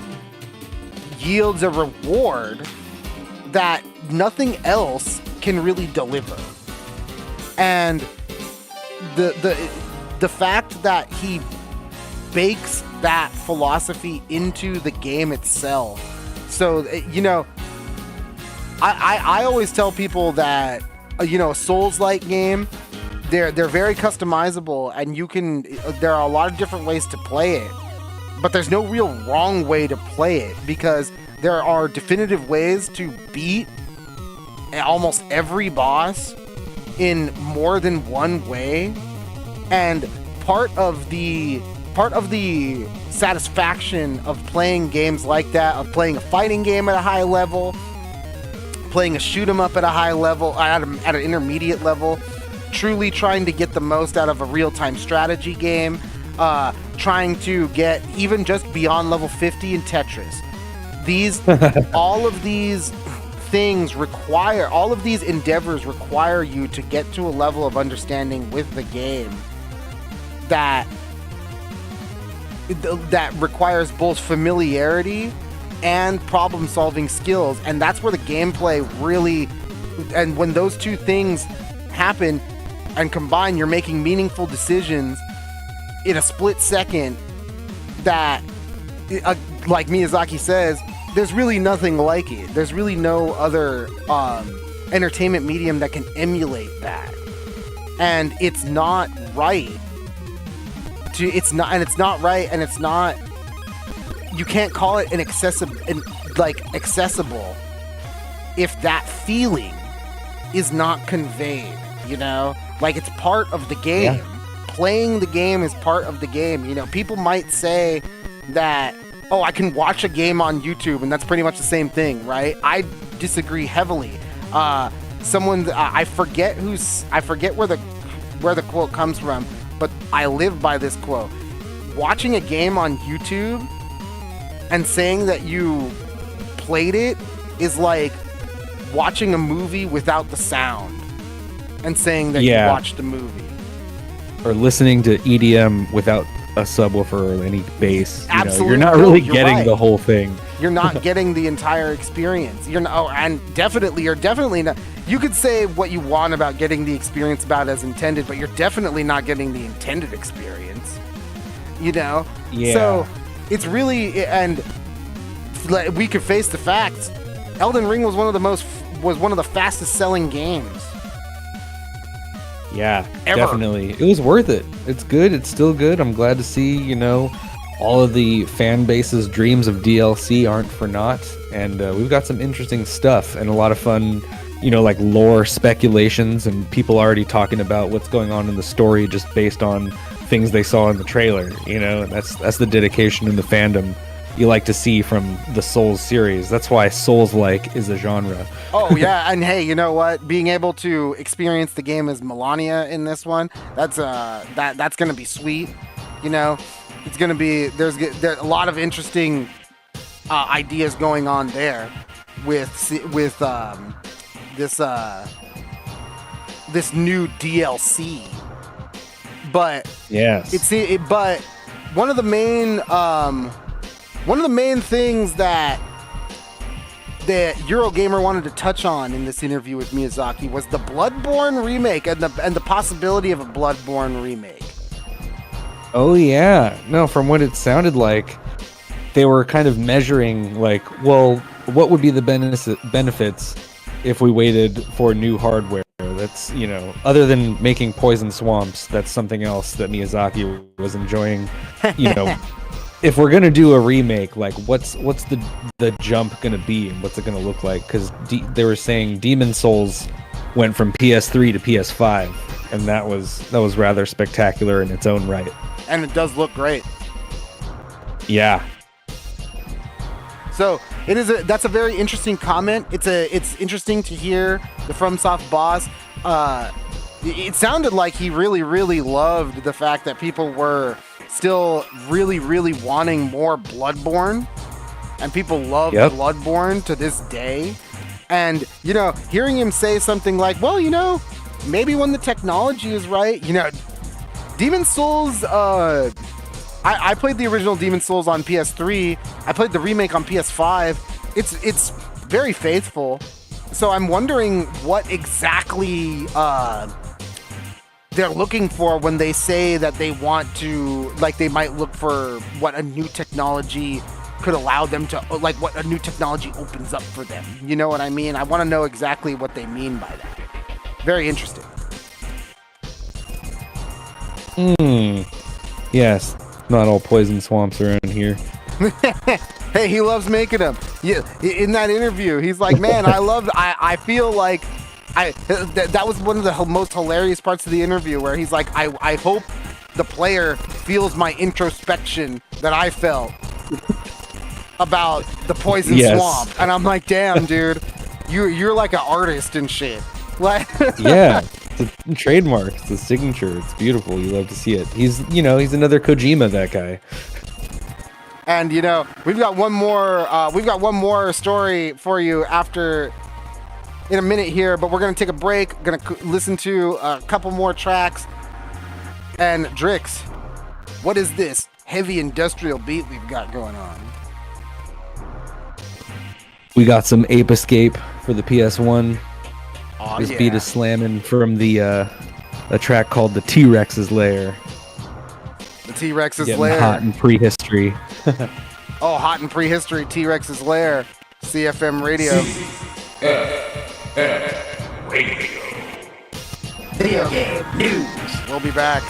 yields a reward that nothing else can really deliver. And the fact that he bakes that philosophy into the game itself. So, I always tell people that, a Souls-like game, they're very customizable, and there are a lot of different ways to play it, but there's no real wrong way to play it, because there are definitive ways to beat almost every boss in more than one way. And part of the satisfaction of playing games like that, of playing a fighting game at a high level, playing a shoot 'em up at a high level, at an intermediate level, truly trying to get the most out of a real-time strategy game, trying to get even just beyond level 50 in Tetris. All of these endeavors require you to get to a level of understanding with the game that requires both familiarity and problem-solving skills, and that's where the gameplay really, and when those two things happen and combine, you're making meaningful decisions in a split second that, like Miyazaki says, there's really nothing like it. There's really no other entertainment medium that can emulate that, and it's not right. You can't call it accessible if that feeling is not conveyed, Like, it's part of the game. Yeah. Playing the game is part of the game. People might say that, I can watch a game on YouTube and that's pretty much the same thing, right? I disagree heavily. I forget where the quote comes from, but I live by this quote. Watching a game on YouTube and saying that you played it is like watching a movie without the sound and saying that you watched the movie. Or listening to EDM without a subwoofer or any bass. Absolutely. You're not really getting the whole thing. You're not getting the entire experience. You're definitely not. You could say what you want about getting the experience about as intended, but you're definitely not getting the intended experience. Yeah. So it's really, and we could face the facts. Elden Ring was one of the fastest selling games. Yeah, ever. Definitely. It was worth it. It's good. It's still good. I'm glad to see, all of the fan base's dreams of DLC aren't for naught. And we've got some interesting stuff and a lot of fun, like lore speculations and people already talking about what's going on in the story just based on things they saw in the trailer. That's the dedication in the fandom you like to see from the Souls series. That's why Souls-like is a genre. Oh yeah, and hey, you know what? Being able to experience the game as Melania in this one, that's gonna be sweet. It's gonna be there's a lot of interesting ideas going on there with this new DLC. But yes, but one of the main things that Eurogamer wanted to touch on in this interview with Miyazaki was the Bloodborne remake and the possibility of a Bloodborne remake. Oh yeah, no. From what it sounded like, they were kind of measuring what would be the benefits if we waited for new hardware. That's other than making Poison Swamps, that's something else that Miyazaki was enjoying. If we're gonna do a remake, what's the jump gonna be and what's it gonna look like? Because they were saying Demon Souls went from PS3 to PS5, and that was rather spectacular in its own right. And it does look great. Yeah. So that's a very interesting comment. It's interesting to hear the FromSoft boss. It sounded like he really, really loved the fact that people were still really, really wanting more Bloodborne, and people love Bloodborne to this day. And hearing him say something like, well, maybe when the technology is right, Demon Souls, I played the original Demon Souls on PS3. I played the remake on PS5. It's very faithful. So I'm wondering what exactly they're looking for when they say that they want to, like, they might look for what a new technology could allow them to, like, what a new technology opens up for them. You know what I mean? I want to know exactly what they mean by that. Very interesting. Yes, not all poison swamps around here. Hey, he loves making them. Yeah, in that interview, he's like, man, I feel like that was one of the most hilarious parts of the interview where he's like, I hope the player feels my introspection that I felt about the poison swamp. And I'm like, damn, dude, you're like an artist and shit. Like, yeah, it's a trademark. It's a signature. It's beautiful. You love to see it. He's another Kojima, that guy. And we've got one more story for you in a minute here, but we're gonna take a break. Gonna listen to a couple more tracks. And Drix, what is this heavy industrial beat we've got going on? We got some Ape Escape for the PS1. Oh, this beat is slamming from the a track called The T-Rex's Lair. The T-Rex's Getting Lair. hot in prehistory. Oh, hot in prehistory, T-Rex's Lair. CFM Radio. CFM Radio. Video game news. We'll be back.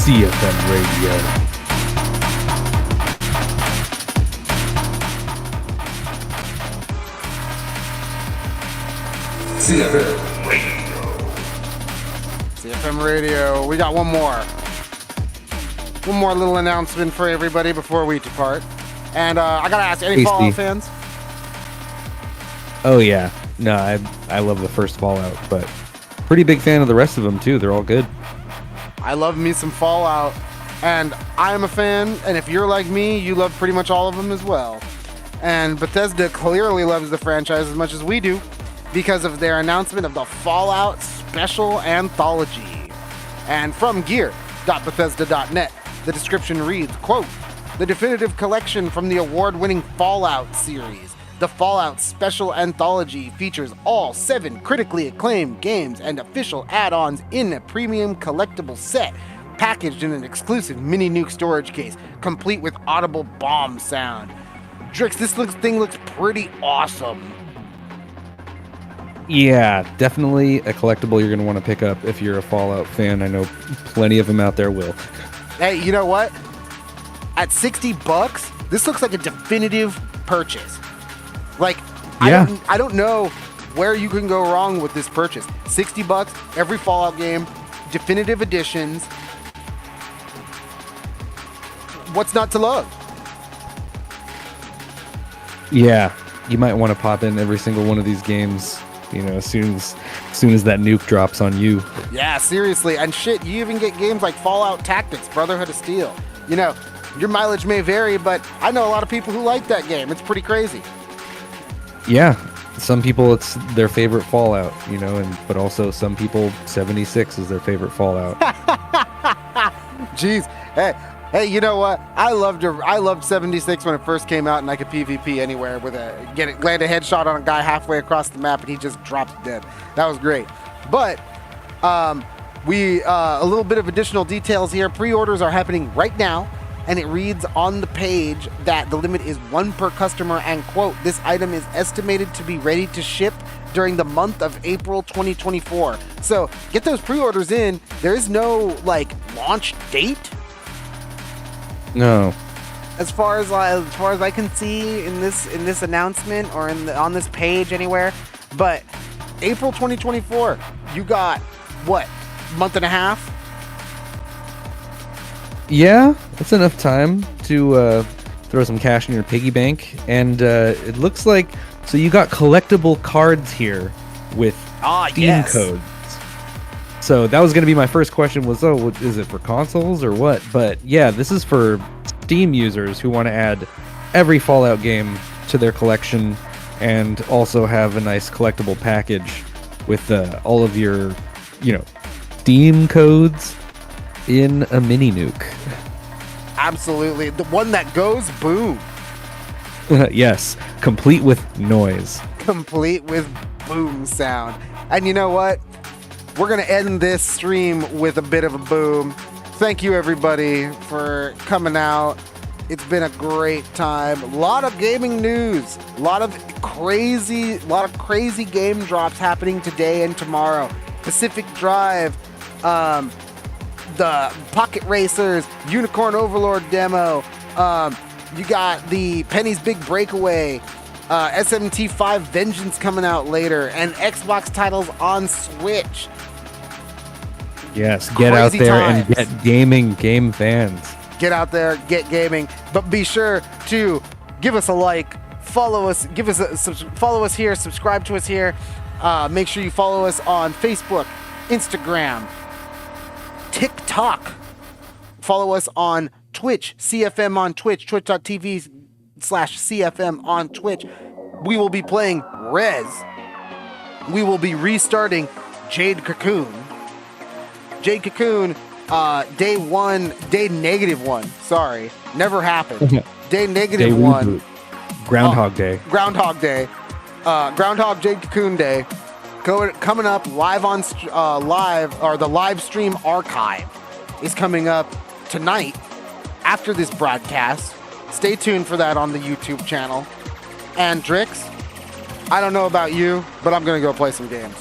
CFM Radio. CFM Radio. CFM Radio. We got one more little announcement for everybody before we depart. And I gotta ask, any Fallout fans? Oh yeah, no, I love the first Fallout, but pretty big fan of the rest of them too. They're all good. I love me some Fallout, and I'm a fan. And if you're like me, you love pretty much all of them as well. And Bethesda clearly loves the franchise as much as we do, because of their announcement of the Fallout Special Anthology. And from gear.bethesda.net, the description reads, quote, "The definitive collection from the award-winning Fallout series. The Fallout Special Anthology features all 7 critically acclaimed games and official add-ons in a premium collectible set, packaged in an exclusive mini nuke storage case, complete with audible bomb sound." Drix, this thing looks pretty awesome. Yeah, definitely a collectible you're going to want to pick up if you're a Fallout fan. I know plenty of them out there will. Hey, you know what? At $60, this looks like a definitive purchase. Like, yeah. I don't know where you can go wrong with this purchase. $60, every Fallout game, definitive editions. What's not to love? Yeah, you might want to pop in every single one of these games, you know, as soon as that nuke drops on you. Yeah, seriously. And shit, you even get games like Fallout Tactics, Brotherhood of Steel. You know, your mileage may vary, but I know a lot of people who like that game. It's pretty crazy. Yeah, some people it's their favorite Fallout, you know, but also some people 76 is their favorite Fallout. Jeez, hey, you know what? I loved 76 when it first came out, and I could PvP anywhere with land a headshot on a guy halfway across the map, and he just drops dead. That was great. But a little bit of additional details here. Pre-orders are happening right now. And it reads on the page that the limit is 1 per customer, and quote, "This item is estimated to be ready to ship during the month of April 2024. So get those pre-orders in. There is no launch date. No. As far as I can see in this announcement or on this page anywhere, but April 2024. You got what, month and a half? Yeah, that's enough time to throw some cash in your piggy bank. And it looks like, so you got collectible cards here with Steam codes. So that was going to be my first question was, is it for consoles or what? But yeah, this is for Steam users who want to add every Fallout game to their collection and also have a nice collectible package with all of your, Steam codes in a mini nuke. Absolutely. The one that goes boom. Yes, complete with noise. Complete with boom sound. And you know what? We're going to end this stream with a bit of a boom. Thank you, everybody, for coming out. It's been a great time. A lot of gaming news. A lot of crazy game drops happening today and tomorrow. Pacific Drive, the Pocket Racers, Unicorn Overlord demo. You got the Penny's Big Breakaway, SMT5 Vengeance coming out later, and Xbox titles on Switch. Yes, get out there and get gaming, game fans. Get out there, get gaming, but be sure to give us a like, follow us, follow us here, subscribe to us here. Make sure you follow us on Facebook, Instagram, TikTok. Follow us on Twitch, CFM on Twitch, twitch.tv/CFM on Twitch. We will be playing Rez. We will be restarting Jade Cocoon. Jade Cocoon, day -1, sorry. Never happened. Day -1. Groundhog Day. Groundhog Day. Groundhog Jade Cocoon Day. Coming up live on the live stream archive is coming up tonight after this broadcast. Stay tuned for that on the YouTube channel. And Drix, I don't know about you, but I'm gonna go play some games.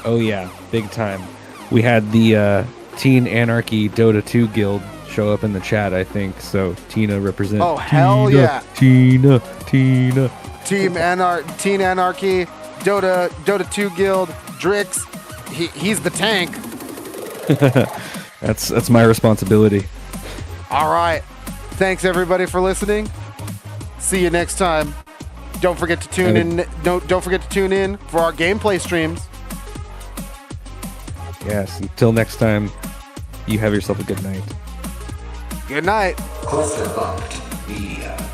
Oh yeah, big time. We had the Teen Anarchy Dota 2 guild show up in the chat, I think. So Tina represent. Oh, hell yeah. Tina. Teen Anarchy, Dota 2 guild, Drix. He's the tank. That's my responsibility. All right. Thanks everybody for listening. See you next time. Don't forget to tune in. Don't forget to tune in for our gameplay streams. Yes. Until next time, you have yourself a good night. Good night. Clusterfucked Media.